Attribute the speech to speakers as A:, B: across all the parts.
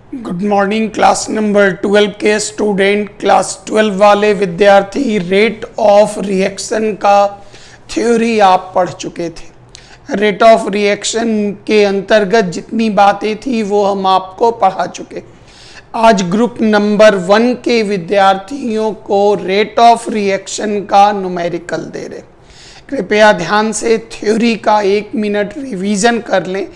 A: Good morning class number 12 के student, class 12 वाले विद्यार्थी, रेट ऑफ रिएक्शन का थ्योरी आप पढ़ चुके थे। रेट ऑफ रिएक्शन के अंतर्गत जितनी बातें थी वो हम आपको पढ़ा चुके। आज ग्रुप नंबर 1 के विद्यार्थियों को रेट ऑफ रिएक्शन का न्यूमेरिकल दे रहे। कृपया ध्यान से थ्योरी का 1 मिनट रिवीजन कर लें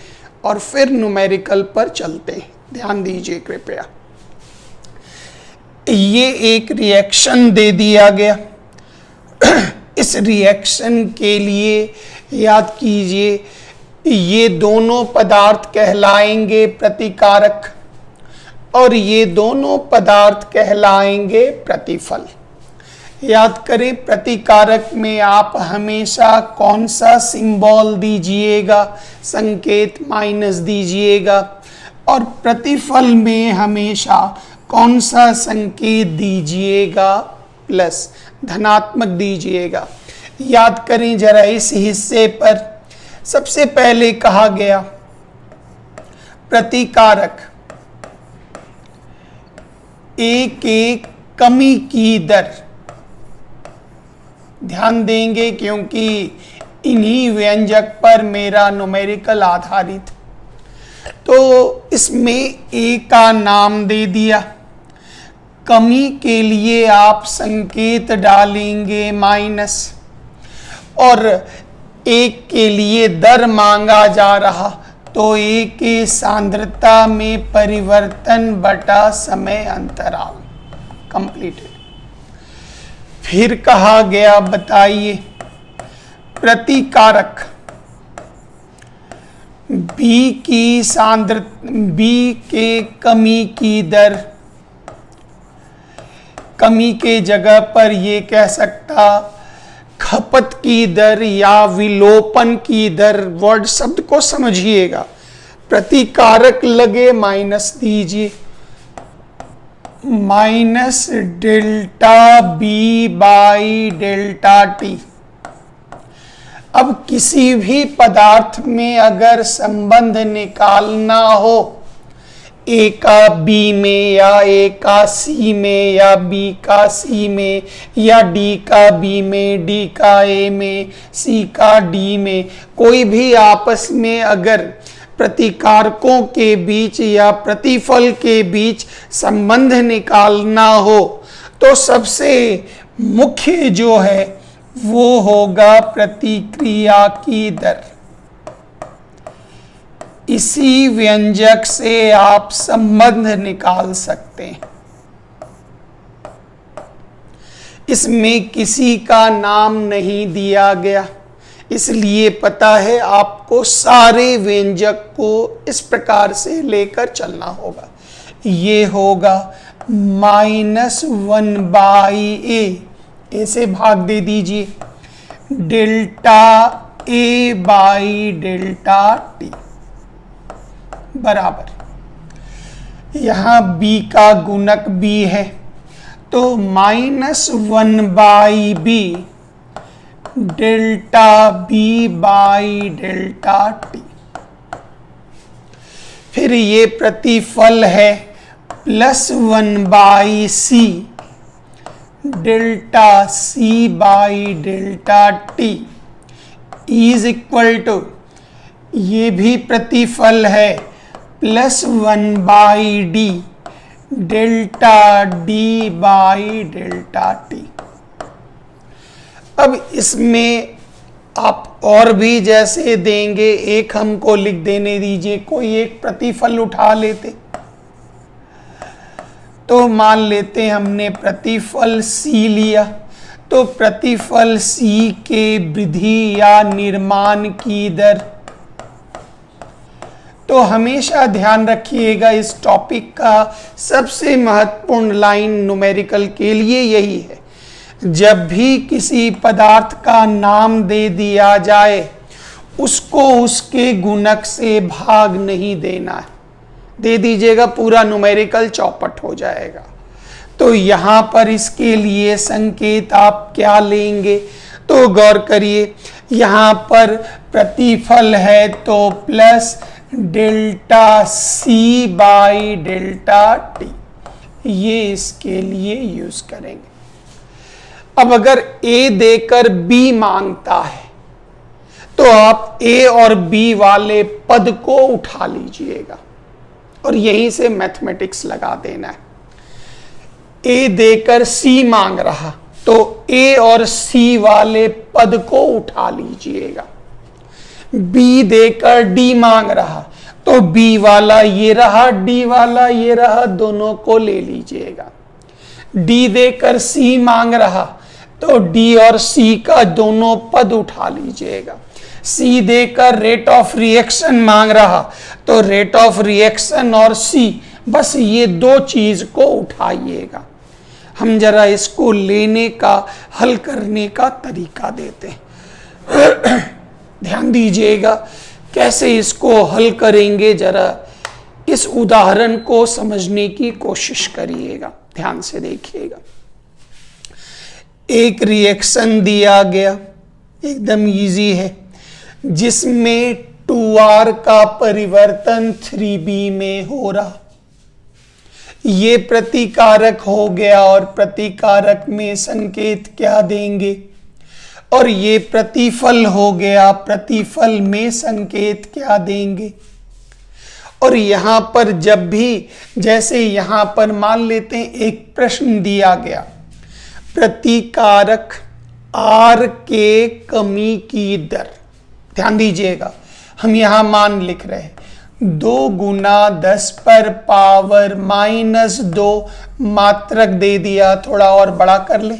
A: और फिर न्यूमेरिकल पर चलते हैं। ध्यान दीजिए कृपया। ये एक रिएक्शन दे दिया गया। इस रिएक्शन के लिए याद कीजिए, ये दोनों पदार्थ कहलाएंगे प्रतिकारक और ये दोनों पदार्थ कहलाएंगे प्रतिफल। याद करें, प्रतिकारक में आप हमेशा कौन सा सिंबल दीजिएगा, संकेत माइनस दीजिएगा, और प्रतिफल में हमेशा कौन सा संकेत दीजिएगा, प्लस, धनात्मक दीजिएगा। याद करें जरा इस हिस्से पर। सबसे पहले कहा गया प्रतिकारक एक कमी की दर। ध्यान देंगे क्योंकि इन्हीं व्यंजक पर मेरा न्यूमेरिकल आधारित। तो इसमें ए का नाम दे दिया। कमी के लिए आप संकेत डालेंगे माइनस, और एक के लिए दर मांगा जा रहा, तो ए के सांद्रता में परिवर्तन बटा समय अंतराल। कंप्लीटेड। फिर कहा गया, बताइए, प्रतिकारक बी की बी के कमी की दर। कमी के जगह पर ये कह सकता खपत की दर या विलोपन की दर। वर्ड शब्द को समझिएगा। प्रतिकारक लगे माइनस दीजिए, minus delta B by delta T. अब किसी भी पदार्थ में अगर संबंध निकालना हो, ए का बी में या ए का सी में या बी का सी में या डी का बी में, डी का ए में, सी का डी में, कोई भी आपस में अगर प्रतिकारकों के बीच या प्रतिफल के बीच संबंध निकालना हो, तो सबसे मुख्य जो है वो होगा प्रतिक्रिया की दर। इसी व्यंजक से आप संबंध निकाल सकते हैं। इसमें किसी का नाम नहीं दिया गया, इसलिए पता है आपको सारे व्यंजक को इस प्रकार से लेकर चलना होगा। ये होगा -1 बाई ए, ऐसे भाग दे दीजिए, delta A by delta T बराबर। यहां बी का गुणक बी है, तो -1 by B delta B by delta T. फिर ये प्रतिफल है +1 by C delta C by delta T is equal to, ये भी प्रतिफल है, +1 by D delta D by delta T. अब इसमें आप और भी जैसे देंगे, एक हमको लिख देने दीजिए, कोई एक प्रतिफल उठा लेते। तो मान लेते हमने प्रतिफल सी लिया, तो प्रतिफल सी के वृद्धि या निर्माण की दर। तो हमेशा ध्यान रखिएगा, इस टॉपिक का सबसे महत्वपूर्ण लाइन न्यूमेरिकल के लिए यही है। जब भी किसी पदार्थ का नाम दे दिया जाए, उसको उसके गुणक से भाग नहीं देना है। दे दीजिएगा, पूरा न्यूमेरिकल चौपट हो जाएगा। तो यहाँ पर इसके लिए संकेत आप क्या लेंगे, तो गौर करिए, यहाँ पर प्रतिफल है तो plus delta C by delta T, ये इसके लिए यूज करेंगे। अब अगर ए देकर बी मांगता है तो आप ए और बी वाले पद को उठा लीजिएगा और यहीं से मैथमेटिक्स लगा देना है। ए देकर सी मांग रहा तो ए और सी वाले पद को उठा लीजिएगा। बी देकर डी मांग रहा तो बी वाला ये रहा, डी वाला ये रहा, दोनों को ले लीजिएगा। डी देकर सी मांग रहा तो डी और सी का दोनों पद उठा लीजिएगा। सी देकर रेट ऑफ रिएक्शन मांग रहा तो रेट ऑफ रिएक्शन और सी, बस ये दो चीज को उठाइएगा। हम जरा इसको लेने का, हल करने का तरीका देते हैं। ध्यान दीजिएगा कैसे इसको हल करेंगे, जरा इस उदाहरण को समझने की कोशिश करिएगा, ध्यान से देखिएगा। एक रिएक्शन दिया गया, एकदम इजी है, जिसमें 2R का परिवर्तन 3B में हो रहा। ये प्रतिकारक हो गया और प्रतिकारक में संकेत क्या देंगे, और ये प्रतिफल हो गया, प्रतिफल में संकेत क्या देंगे। और यहां पर जब भी, जैसे यहां पर मान लेते हैं एक प्रश्न दिया गया, प्रतिकारक R के कमी की दर, ध्यान दीजिएगा हम यहां मान लिख रहे हैं 2 गुना 10 पर पावर -2, मात्रक दे दिया, थोड़ा और बड़ा कर ले,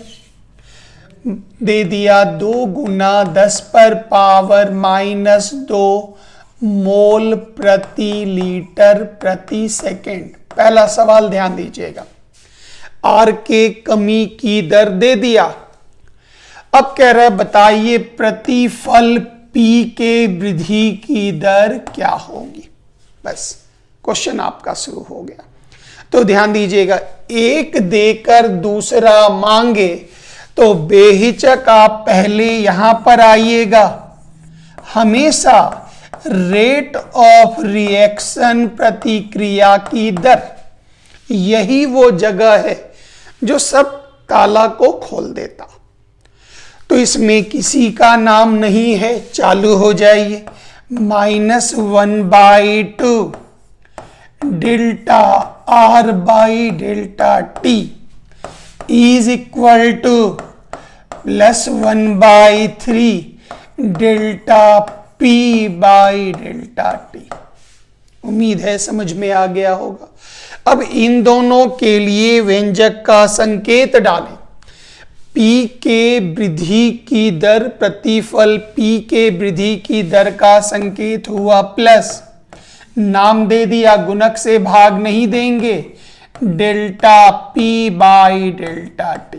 A: दे दिया 2 गुना 10 पर पावर -2 मोल प्रति लीटर प्रति सेकेंड। पहला सवाल ध्यान दीजिएगा, आर के कमी की दर दे दिया। अब कह रहा है बताइए प्रतिफल पी के वृद्धि की दर क्या होगी। बस क्वेश्चन आपका शुरू हो गया। तो ध्यान दीजिएगा, एक देकर दूसरा मांगे तो बेहिचक आप पहले यहां पर आइएगा। हमेशा रेट ऑफ रिएक्शन, प्रतिक्रिया की दर, यही वो जगह है जो सब ताला को खोल देता। तो इसमें किसी का नाम नहीं है, चालू हो जाइए। -1/2 delta R by delta T is equal to +1/3 delta P by delta T. उम्मीद है समझ में आ गया होगा। अब इन दोनों के लिए व्यंजक का संकेत डालें। P के वृद्धि की दर, प्रतिफल P के वृद्धि की दर का संकेत हुआ प्लस, नाम दे दिया, गुणक से भाग नहीं देंगे, delta P by delta T.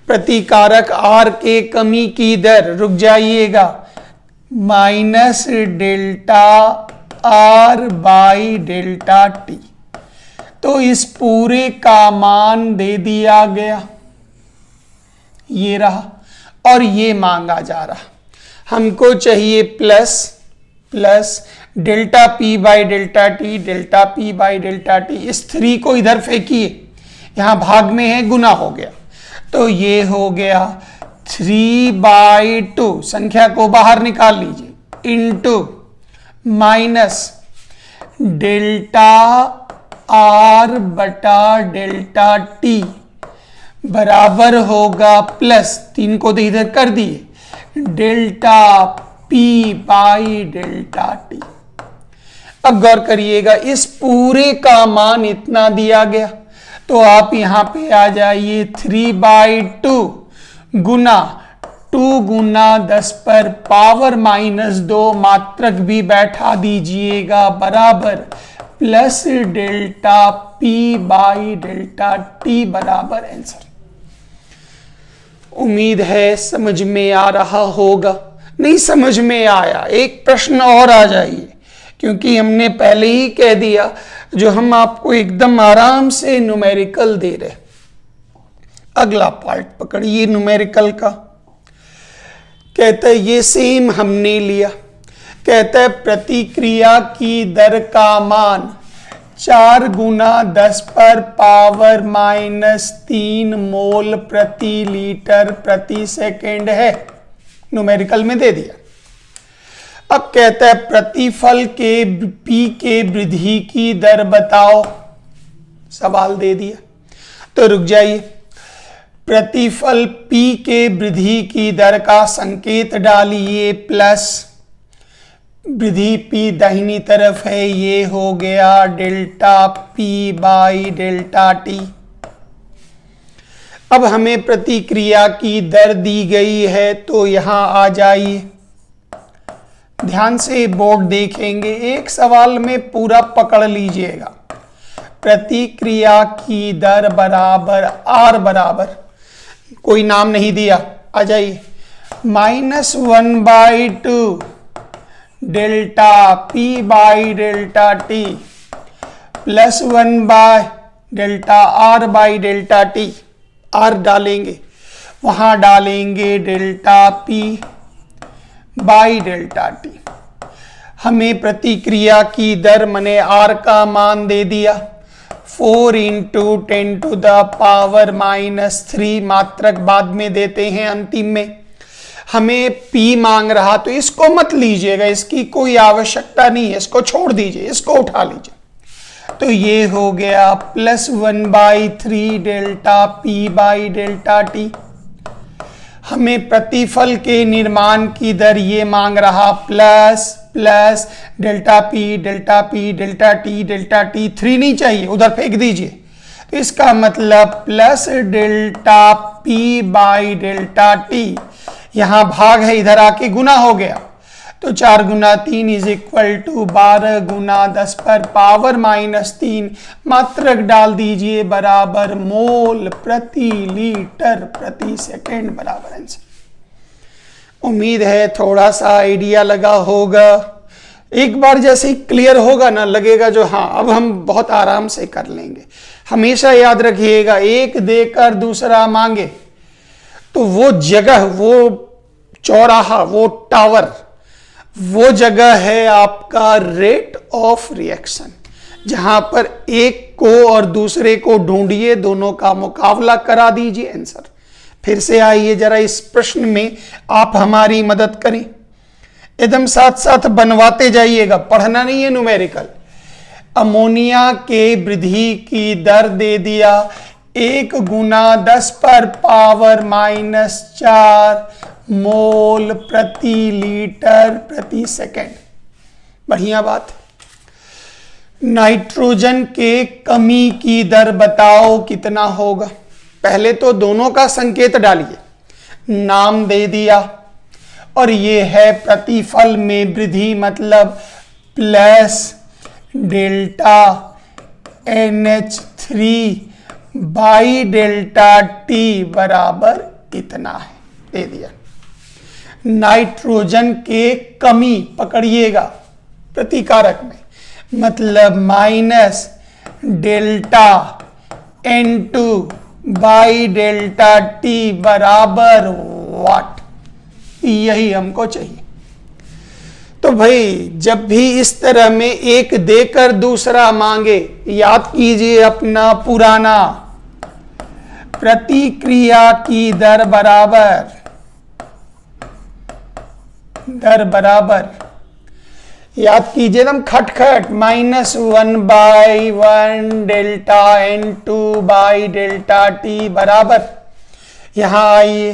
A: प्रतिकारक R के कमी की दर, रुक जाइएगा, minus delta R by delta T. तो इस पूरे का मान दे दिया गया, ये रहा, और ये मांगा जा रहा। हमको चाहिए plus delta P by delta T, delta P by delta T. इस 3 को इधर फेंकिए, यहां भाग में है, गुना हो गया, तो ये हो गया 3/2, संख्या को बाहर निकाल लीजिए, इंटू माइनस डेल्टा आर बटा डेल्टा टी बराबर होगा प्लस, 3 को तो इधर कर दिए, delta P by delta T. अब गौर करिएगा, इस पूरे का मान इतना दिया गया, तो आप यहां पे आ जाइए 3/2 गुना 2 गुना 10 पर पावर -2, मात्रक भी बैठा दीजिएगा, बराबर plus delta P by delta T बराबर आंसर। उम्मीद है समझ में आ रहा होगा। नहीं समझ में आया, एक प्रश्न और आ जाइए, क्योंकि हमने पहले ही कह दिया जो हम आपको एकदम आराम से न्यूमेरिकल दे रहे। अगला पार्ट पकड़िए न्यूमेरिकल का। कहता है ये सेम हमने लिया, कहते हैं प्रतिक्रिया की दर का मान 4 गुना 10 पर पावर -3 मोल प्रति लीटर प्रति सेकेंड है। न्यूमेरिकल में दे दिया। अब कहता है प्रतिफल के पी के वृद्धि की दर बताओ। सवाल दे दिया तो रुक जाइए। प्रतिफल पी के वृद्धि की दर का संकेत डालिए प्लस, वृद्धि पी दाहिनी तरफ है, ये हो गया delta P by delta T. अब हमें प्रतिक्रिया की दर दी गई है तो यहां आ जाइए, ध्यान से बोर्ड देखेंगे, एक सवाल में पूरा पकड़ लीजिएगा। प्रतिक्रिया की दर बराबर आर बराबर, कोई नाम नहीं दिया, आ जाइए, -1/2 delta P by delta T plus 1 by delta R by delta T. R डालेंगे, वहां डालेंगे delta P by delta T. हमें प्रतिक्रिया की दर मने आर का मान दे दिया 4 × 10⁻³ मात्रक बाद में देते हैं अंतिम में। हमें P मांग रहा तो इसको मत लीजिएगा, इसकी कोई आवश्यकता नहीं है, इसको छोड़ दीजिए, इसको उठा लीजिए। तो ये हो गया +1/3 delta P by delta T. हमें प्रतिफल के निर्माण की दर ये मांग रहा plus delta P delta P delta T 3 नहीं चाहिए, उधर फेंक दीजिए। तो इसका मतलब plus delta P by delta T, यहां भाग है, इधर आके गुना हो गया। तो 4 गुना 3 = 12 गुना 10 पर पावर -3 मात्रक डाल दीजिए बराबर मोल प्रति लीटर प्रति सेकेंड बराबर आंसर। उम्मीद है थोड़ा सा आइडिया लगा होगा। एक बार जैसे ही क्लियर होगा ना, लगेगा जो हाँ अब हम बहुत आराम से कर लेंगे। हमेशा याद रखिएगा, एक देकर दूसरा मांगे तो वो जगह, वो चौराहा, वो टावर, वो जगह है आपका रेट ऑफ रिएक्शन, जहां पर एक को और दूसरे को ढूंढिए, दोनों का मुकाबला करा दीजिए आंसर। फिर से आइए जरा इस प्रश्न में आप हमारी मदद करें, एकदम साथ साथ बनवाते जाइएगा, पढ़ना नहीं है न्यूमेरिकल। अमोनिया के वृद्धि की दर दे दिया 1 गुना 10 पर पावर -4 मोल प्रति लीटर प्रति सेकेंड। बढ़िया बात। नाइट्रोजन के कमी की दर बताओ कितना होगा। पहले तो दोनों का संकेत डालिए, नाम दे दिया, और ये है प्रतिफल में वृद्धि, मतलब plus delta NH3 by delta T बराबर इतना है, दे दिया। नाइट्रोजन के कमी पकड़िएगा प्रतिकारक में, मतलब minus delta N2 by delta T बराबर वाट। यही हमको चाहिए। तो भाई जब भी इस तरह में एक देकर दूसरा मांगे, याद कीजिए अपना पुराना प्रतिक्रिया की दर बराबर याद कीजिए एकदम खटखट, -1/1 delta N2 by delta T बराबर, यहां आइए,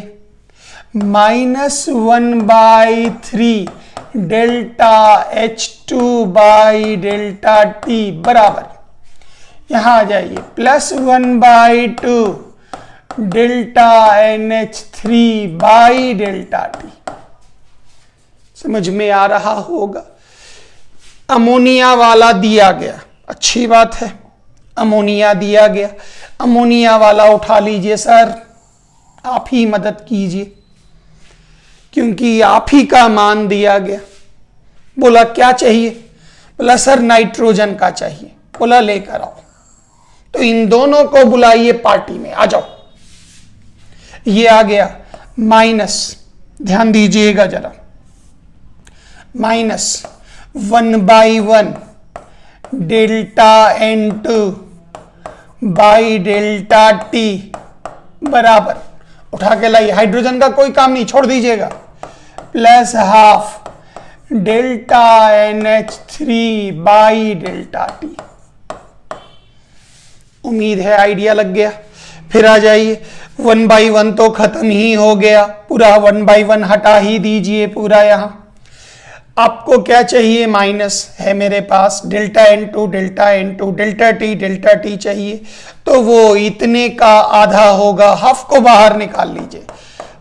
A: -1/3 delta H2 by delta T बराबर, यहां आ जाइए, +1/2 delta NH3 by delta T. समझ में आ रहा होगा। अमोनिया वाला दिया गया, अच्छी बात है, अमोनिया दिया गया, अमोनिया वाला उठा लीजिए सर, आप ही मदद कीजिए, क्योंकि आप ही का मान दिया गया। बोला क्या चाहिए? बोला सर नाइट्रोजन का चाहिए। बोला लेकर आओ। तो इन दोनों को बुलाइए पार्टी में, आ जाओ। ये आ गया माइनस, ध्यान दीजिएगा जरा, minus 1/1 delta N2 by delta T बराबर, उठा के लाइए, हाइड्रोजन का कोई काम नहीं, छोड़ दीजिएगा, plus half delta NH3 by delta T। उम्मीद है आइडिया लग गया। फिर आ जाइए, 1/1 तो खत्म ही हो गया, पूरा 1/1 हटा ही दीजिए पूरा। यहां आपको क्या चाहिए, माइनस है मेरे पास, डेल्टा N2 डेल्टा T चाहिए, तो वो इतने का आधा होगा, हाफ को बाहर निकाल लीजिए,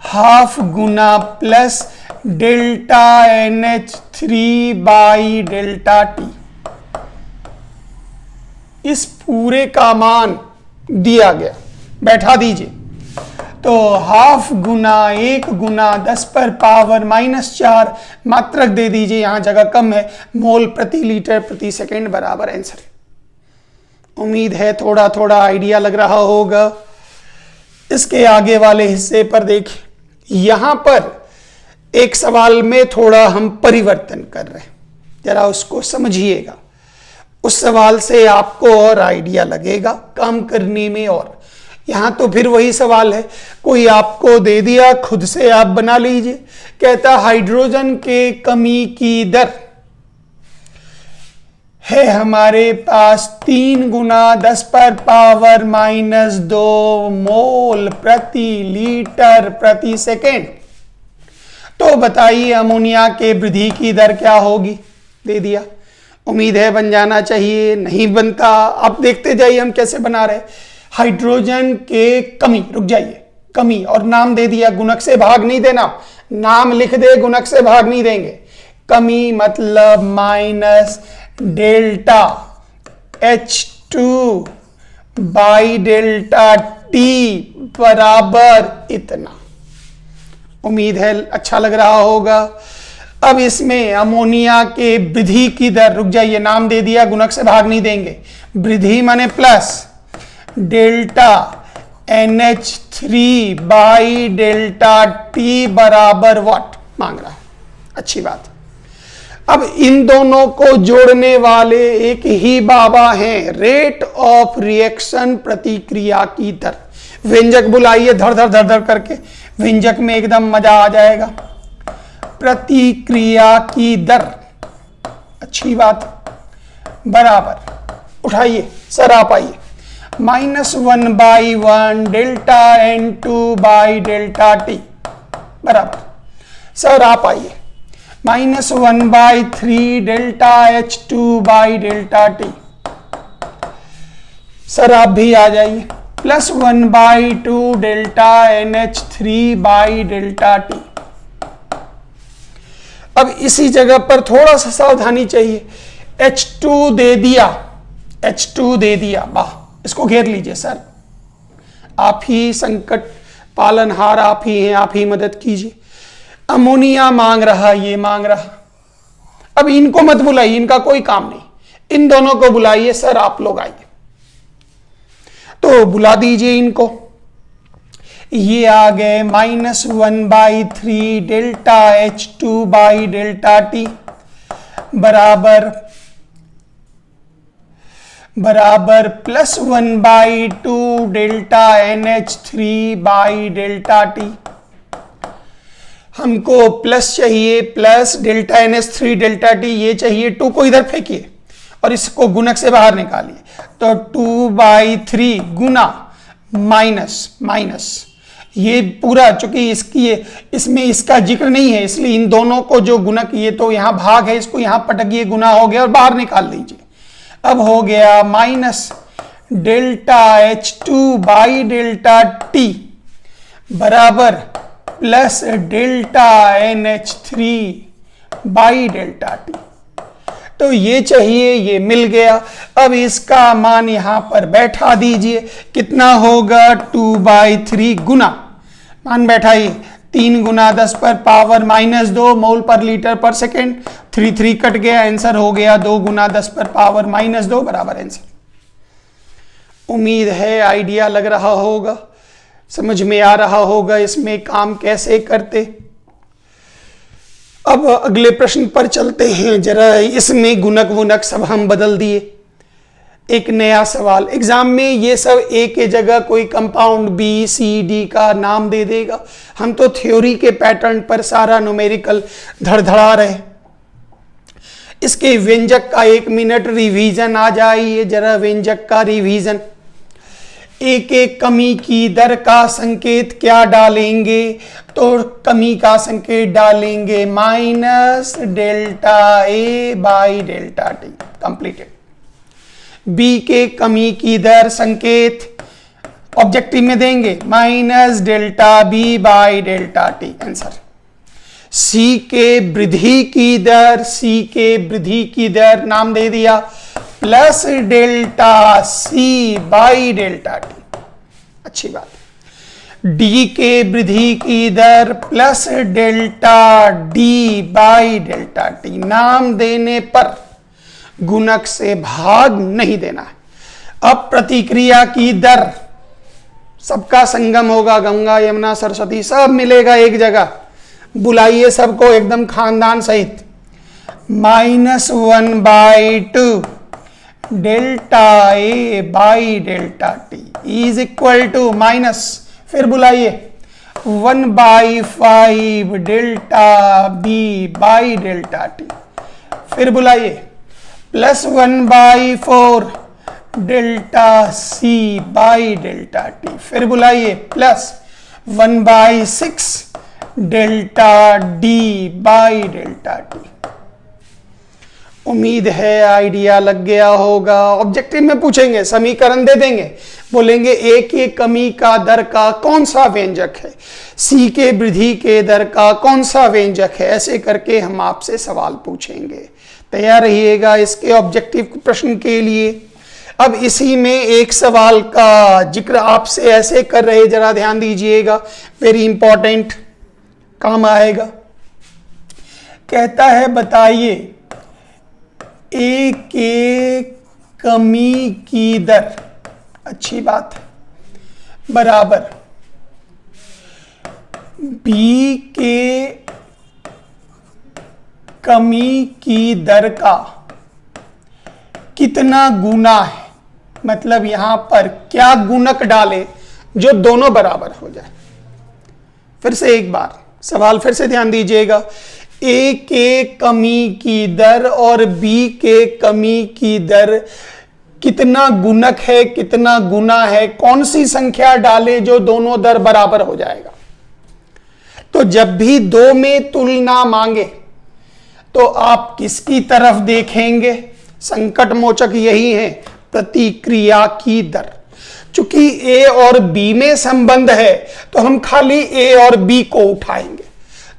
A: half Guna plus delta NH3 by delta T। इस पूरे का मान दिया गया, बैठा दीजिए, तो हाफ गुना 1 गुना 10 पर पावर -4 मात्रक दे दीजिए, यहां जगह कम है, मोल प्रति लीटर प्रति सेकंड बराबर आंसर है। उम्मीद है थोड़ा थोड़ा आइडिया लग रहा होगा। इसके आगे वाले हिस्से पर देखिए, यहां पर एक सवाल में थोड़ा हम परिवर्तन कर रहे हैं, जरा उसको समझिएगा, उस सवाल से आपको और आइडिया लगेगा काम करने में। और यहां तो फिर वही सवाल है, कोई आपको दे दिया, खुद से आप बना लीजिए। कहता हाइड्रोजन के कमी की दर है हमारे पास 3 गुना 10 पर पावर -2 मोल प्रति लीटर प्रति सेकेंड। तो बताइए अमोनिया के वृद्धि की दर क्या होगी, दे दिया, उम्मीद है बन जाना चाहिए, नहीं बनता, आप देखते जाइए हम कैसे बना रहे। हाइड्रोजन के कमी, रुक जाइए, कमी और नाम दे दिया, गुणक से भाग नहीं देना, नाम लिख दे, गुणक से भाग नहीं देंगे। कमी मतलब minus delta H2 by delta T बराबर इतना। उम्मीद है अच्छा लग रहा होगा। अब इसमें अमोनिया के वृद्धि की दर, रुक जाइए, नाम दे दिया, गुणक से भाग नहीं देंगे, वृद्धि माने plus delta NH3 by delta T बराबर व्हाट मांग रहा है, अच्छी बात। अब इन दोनों को जोड़ने वाले एक ही बाबा हैं, रेट ऑफ रिएक्शन प्रतिक्रिया की दर। व्यंजक बुलाइए धड़ धड़ धड़ धड़ करके, व्यंजक में एकदम मजा आ जाएगा। प्रतिक्रिया की दर, अच्छी बात, बराबर, उठाइए सर आप आइए, -1/1 delta N2 by delta T बराबर, सर आप आइए, -1/3 delta H2 by delta T, sir आप भी आ जाइए, +1/2 delta NH3 by delta T। अब इसी जगह पर थोड़ा सा सावधानी चाहिए, H2 दे दिया, H2 दे दिया, वाह, इसको घेर लीजिए सर, आप ही संकट पालनहार, आप ही हैं, आप ही मदद कीजिए। अमोनिया मांग रहा, ये मांग रहा, अब इनको मत बुलाइए, इनका कोई काम नहीं, इन दोनों को बुलाइए, सर आप लोग आइए, तो बुला दीजिए इनको। ये आ गए -1/3 delta H2 by delta T बराबर +1/2 delta NH3 by delta T। हमको प्लस चाहिए, plus delta NH3 delta T ये चाहिए, 2 को इधर फेंकिए और इसको गुणक से बाहर निकालिए, तो 2/3 गुना माइनस ये पूरा, चूंकि इसमें इसका जिक्र नहीं है, इसलिए इन दोनों को जो गुणक, ये तो यहां भाग है, इसको यहां पटकिए, गुना हो गया और बाहर निकाल लीजिए। अब हो गया minus delta H2 by delta T बराबर plus delta NH3 by delta T। तो ये चाहिए, ये मिल गया। अब इसका मान यहां पर बैठा दीजिए, कितना होगा 2/3 गुना, मान बैठाइए, 3 गुना 10 पर पावर -2 मोल पर लीटर पर सेकेंड, 3 कट गया, आंसर हो गया 2 गुना 10 पर पावर -2 बराबर आंसर। उम्मीद है आइडिया लग रहा होगा, समझ में आ रहा होगा इसमें काम कैसे करते। अब अगले प्रश्न पर चलते हैं जरा। इसमें गुणक वुनक सब हम बदल दिए। एक नया सवाल, एग्जाम में ये सब ए के जगह कोई कंपाउंड बी सी डी का नाम दे देगा। हम तो थ्योरी के पैटर्न पर सारा न्यूमेरिकल धड़धड़ा रहे। इसके व्यंजक का 1 मिनट रिवीजन आ जाइए जरा, व्यंजक का रिवीजन। एक एक कमी की दर का संकेत क्या डालेंगे? तो कमी का संकेत डालेंगे minus delta A by delta T. Completed. B के कमी की दर संकेत ऑब्जेक्टिव में देंगे minus delta B by delta T. Answer. C के वृद्धि की दर, सी के वृद्धि की दर नाम दे दिया plus delta C by delta T. अच्छी बात। डी के वृद्धि की दर plus delta D by delta T. नाम देने पर गुणक से भाग नहीं देना है। अब प्रतिक्रिया की दर, सबका संगम होगा, गंगा यमुना सरस्वती सब मिलेगा एक जगह। बुलाइए सबको एकदम खानदान सहित। -1/2 delta A by delta T is equal to minus, फिर बुलाइए 1/5 delta B by delta T. फिर बुलाइए plus 1/4 delta C by delta T. फिर बुलाइए plus 1/6 delta D by delta T. उम्मीद है आइडिया लग गया होगा। ऑब्जेक्टिव में पूछेंगे, समीकरण दे देंगे, बोलेंगे ए के कमी का दर का कौन सा व्यंजक है, सी के वृद्धि के दर का कौन सा व्यंजक है। ऐसे करके हम आपसे सवाल पूछेंगे। तैयार रहिएगा इसके ऑब्जेक्टिव प्रश्न के लिए। अब इसी में एक सवाल का जिक्र आपसे ऐसे कर रहे, जरा ध्यान दीजिएगा, वेरी इंपॉर्टेंट, काम आएगा। कहता है बताइए ए के कमी की दर, अच्छी बात है, बराबर बी के कमी की दर का कितना गुना है। मतलब यहां पर क्या गुणक डाले जो दोनों बराबर हो जाए। फिर से एक बार सवाल फिर से ध्यान दीजिएगा। ए के कमी की दर और बी के कमी की दर कितना गुणक है, कितना गुना है, कौन सी संख्या डाले जो दोनों दर बराबर हो जाएगा। तो जब भी दो में तुलना मांगे तो आप किसकी तरफ देखेंगे? संकट मोचक यही है, प्रतिक्रिया की दर। चूंकि ए और बी में संबंध है तो हम खाली ए और बी को उठाएंगे।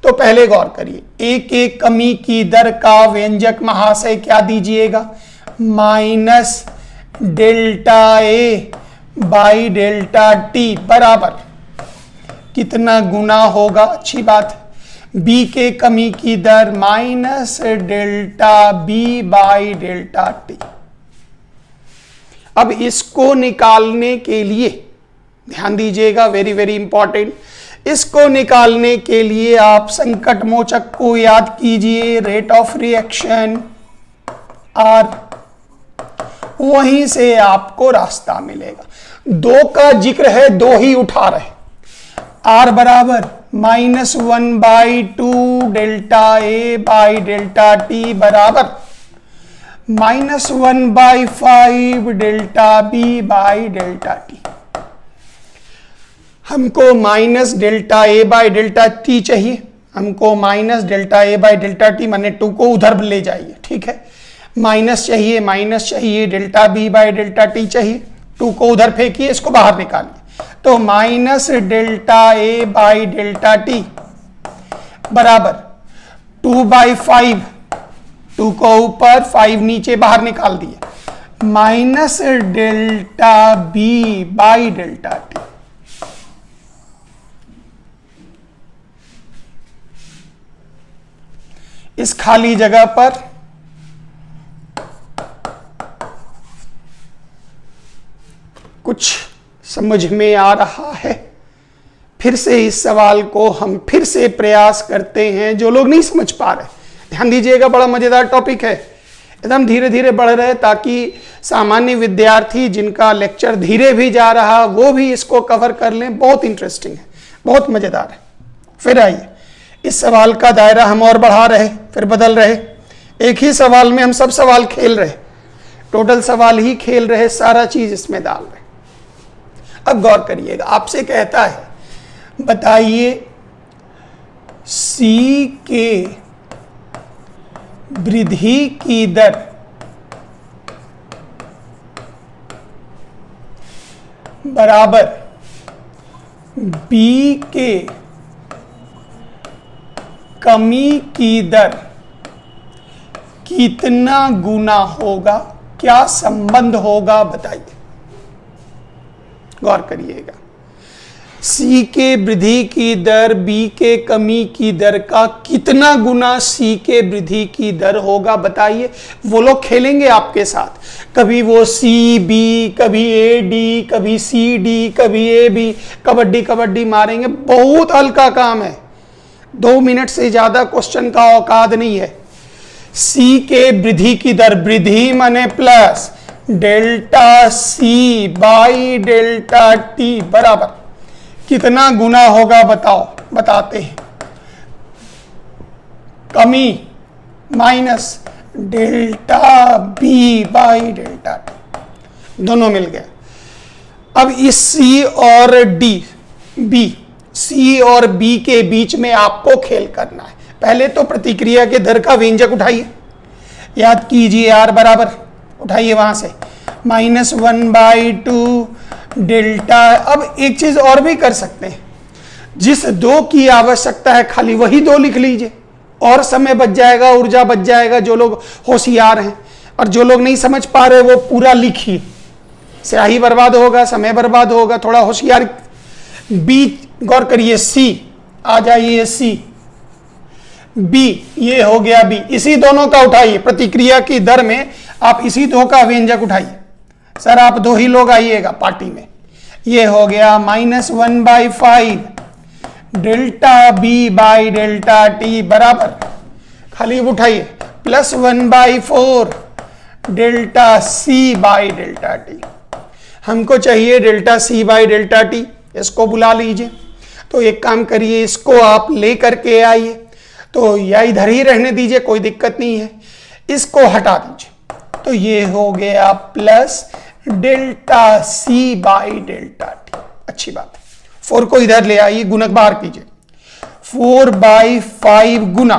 A: तो पहले गौर करिए, ए के कमी की दर का व्यंजक महाशय क्या दीजिएगा? Minus delta A by delta T बराबर कितना गुना होगा? अच्छी बात है। बी के कमी की दर minus delta B by delta T. अब इसको निकालने के लिए ध्यान दीजिएगा, वेरी वेरी इंपॉर्टेंट, इसको निकालने के लिए आप संकट मोचक को याद कीजिए, रेट ऑफ रिएक्शन आर, वहीं से आपको रास्ता मिलेगा। दो का जिक्र है, दो ही उठा रहे। आर बराबर -1/2 delta A by delta T बराबर -1/5 delta B by delta T. हमको minus delta A by delta T चाहिए। हमको minus delta A by delta T माने 2 को उधर ले जाइए, ठीक है। माइनस चाहिए, delta B by delta T चाहिए, 2 को उधर फेंकिए, इसको बाहर निकालिए। तो minus delta A by delta T बराबर 2/5, 2 को ऊपर 5 नीचे बाहर निकाल दिए, minus delta B by delta T. इस खाली जगह पर कुछ समझ में आ रहा है? फिर से इस सवाल को हम फिर से प्रयास करते हैं, जो लोग नहीं समझ पा रहे ध्यान दीजिएगा, बड़ा मजेदार टॉपिक है, एकदम धीरे धीरे बढ़ रहे ताकि सामान्य विद्यार्थी जिनका लेक्चर धीरे भी जा रहा वो भी इसको कवर कर लें। बहुत इंटरेस्टिंग है, बहुत मजेदार है। फिर आइए, इस सवाल का दायरा हम और बढ़ा रहे, फिर बदल रहे। एक ही सवाल में हम सब सवाल खेल रहे, टोटल सवाल ही खेल रहे, सारा चीज इसमें डाल रहे। अब गौर करिएगा, आपसे कहता है बताइए सी के वृद्धि की दर बराबर बी के कमी की दर कितना गुना होगा, क्या संबंध होगा बताइए। गौर करिएगा, सी के वृद्धि की दर बी के कमी की दर का कितना गुना सी के वृद्धि की दर होगा बताइए। वो लोग खेलेंगे आपके साथ, कभी वो सी बी, कभी ए डी, कभी सी डी, कभी ए बी, कबड्डी कबड्डी मारेंगे। बहुत हल्का काम है, 2 मिनट से ज्यादा क्वेश्चन का औकात नहीं है। सी के वृद्धि की दर, वृद्धि माने plus delta C by delta T बराबर कितना गुना होगा बताओ, बताते हैं। कमी minus delta B by delta T, दोनों मिल गया। अब इस सी और डी बी, सी और बी के बीच में आपको खेल करना है। पहले तो प्रतिक्रिया के दर का व्यंजक उठाइए, याद कीजिए आर बराबर, उठाइए वहां से -1/2 डेल्टा। अब एक चीज और भी कर सकते हैं, जिस 2 की आवश्यकता है खाली वही 2 लिख लीजिए और समय बच जाएगा, ऊर्जा बच जाएगा। जो लोग होशियार हैं, और जो लोग नहीं समझ पा रहे वो पूरा लिखिए, स्याही बर्बाद होगा, समय बर्बाद होगा। थोड़ा होशियार। बी गौर करिए, सी आ जाइए, सी बी, ये हो गया बी, इसी दोनों का उठाइए। प्रतिक्रिया की दर में आप इसी 2 का व्यंजक उठाइए। सर आप 2 ही लोग आइएगा पार्टी में। ये हो गया -1/5 delta B by delta T बराबर, खाली उठाइए, +1/4 delta C by delta T. हमको चाहिए delta C by delta T, इसको बुला लीजिए। तो एक काम करिए, इसको आप ले करके आइए, तो या इधर ही रहने दीजिए, कोई दिक्कत नहीं है, इसको हटा दीजिए। तो ये हो गया plus delta C by delta T. अच्छी बात है। 4 को इधर ले आइए, गुणक बाहर कीजिए, 4/5 गुना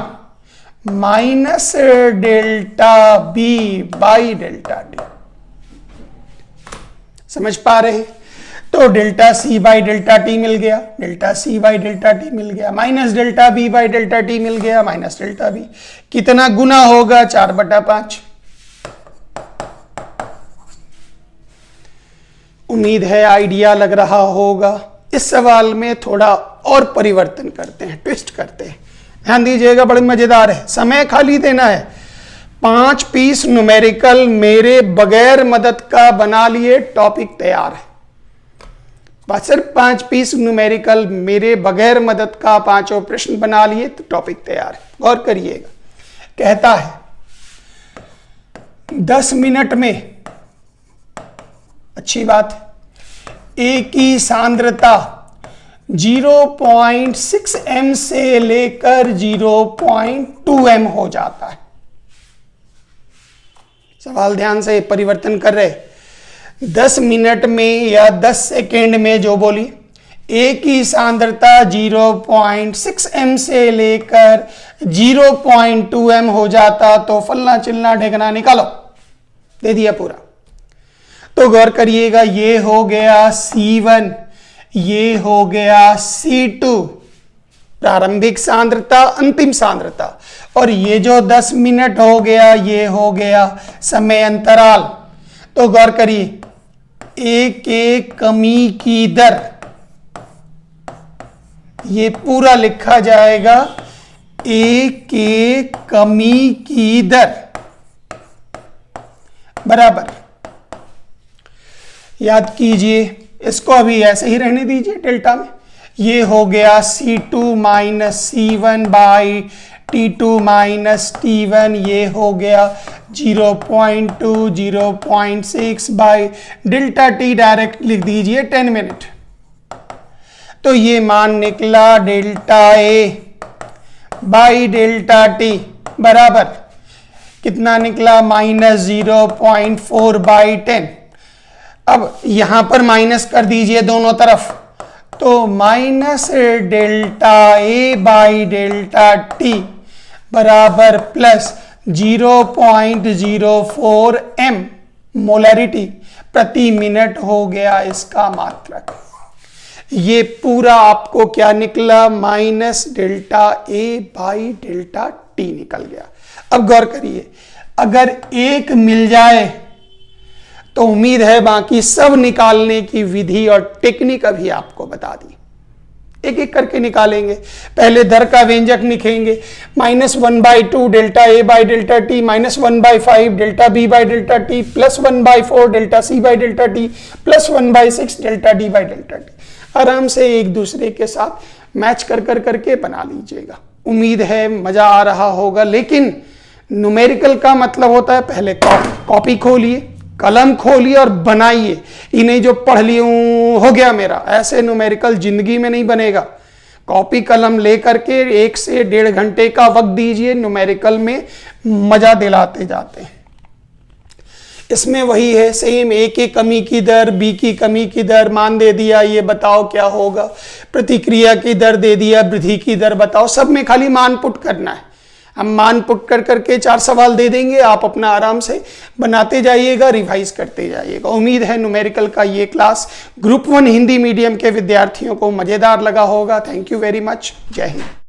A: minus delta B by delta T. समझ पा रहे हैं? तो delta C by delta T मिल गया, delta C by delta T मिल गया, minus delta B by delta T मिल गया, माइनस डेल्टा बी। कितना गुना होगा? 4/5। उम्मीद है आइडिया लग रहा होगा। इस सवाल में थोड़ा और परिवर्तन करते हैं, ट्विस्ट करते हैं। ध्यान दीजिएगा, बड़े मजेदार है। समय खाली देना है। 5 पीस न्यूमेरिकल मेरे बगैर मदद का बना लिए, टॉपिक तैयार है। बस सिर्फ 5 पीस न्यूमेरिकल मेरे बगैर मदद का 5 प्रश्न बना लिए तो टॉपिक तैयार है। गौर करिएगा, कहता है 10 मिनट में, अच्छी बात है, ए की सांद्रता 0.6 m से लेकर 0.2 m हो जाता है। सवाल ध्यान से परिवर्तन कर रहे, 10 मिनट में या 10 सेकेंड में जो बोली, ए की सांद्रता 0.6 m से लेकर 0.2 m हो जाता, तो फलना चिलना ढेकना निकालो, दे दिया पूरा। तो गौर करिएगा, ये हो गया C1, ये हो गया C2, प्रारंभिक सांद्रता, अंतिम सांद्रता, और ये जो 10 मिनट हो गया, ये हो गया समय अंतराल। तो गौर करिए, ए के कमी की दर, ये पूरा लिखा जाएगा ए के कमी की दर बराबर, याद कीजिए, इसको अभी ऐसे ही रहने दीजिए डेल्टा में, ये हो गया C2 minus C1 by T2 minus T1, ये हो गया 0.2 0.6 बाई डेल्टा टी, डायरेक्ट लिख दीजिए 10 मिनट। तो ये मान निकला delta A by delta T बराबर कितना निकला, माइनस 0.4 बाई 10। अब यहां पर माइनस कर दीजिए दोनों तरफ, तो minus delta A by delta T बराबर प्लस 0.04 m मोलैरिटी प्रति मिनट हो गया इसका मात्रक। ये पूरा आपको क्या निकला, minus delta A by delta T निकल गया। अब गौर करिए, अगर एक मिल जाए तो उम्मीद है बाकी सब निकालने की विधि और टेक्निक अभी आपको बता दी, एक एक करके निकालेंगे। पहले दर का व्यंजक लिखेंगे, -1/2 delta A by delta T, -1/5 delta B by delta T, +1/4 delta C by delta T, +1/6 delta D by delta T. आराम से एक दूसरे के साथ मैच कर करके बना लीजिएगा। उम्मीद है मजा आ रहा होगा। लेकिन न्यूमेरिकल का मतलब होता है पहले कॉपी खोलिए, कलम खोलिए और बनाइए। इन्हें जो पढ़ लिए हो गया मेरा, ऐसे न्यूमेरिकल जिंदगी में नहीं बनेगा। कॉपी कलम लेकर के 1 से 1.5 घंटे का वक्त दीजिए, न्यूमेरिकल में मजा दिलाते जाते हैं। इसमें वही है सेम, ए की कमी की दर, बी की कमी की दर, मान दे दिया, ये बताओ क्या होगा, प्रतिक्रिया की दर दे दिया, वृद्धि की दर बताओ। सब में खाली मान पुट करना है। हम मान पुट कर करके 4 सवाल दे देंगे, आप अपना आराम से बनाते जाइएगा, रिवाइज करते जाइएगा। उम्मीद है न्यूमेरिकल का ये क्लास ग्रुप 1 हिंदी मीडियम के विद्यार्थियों को मजेदार लगा होगा। Thank you very much. जय हिंद।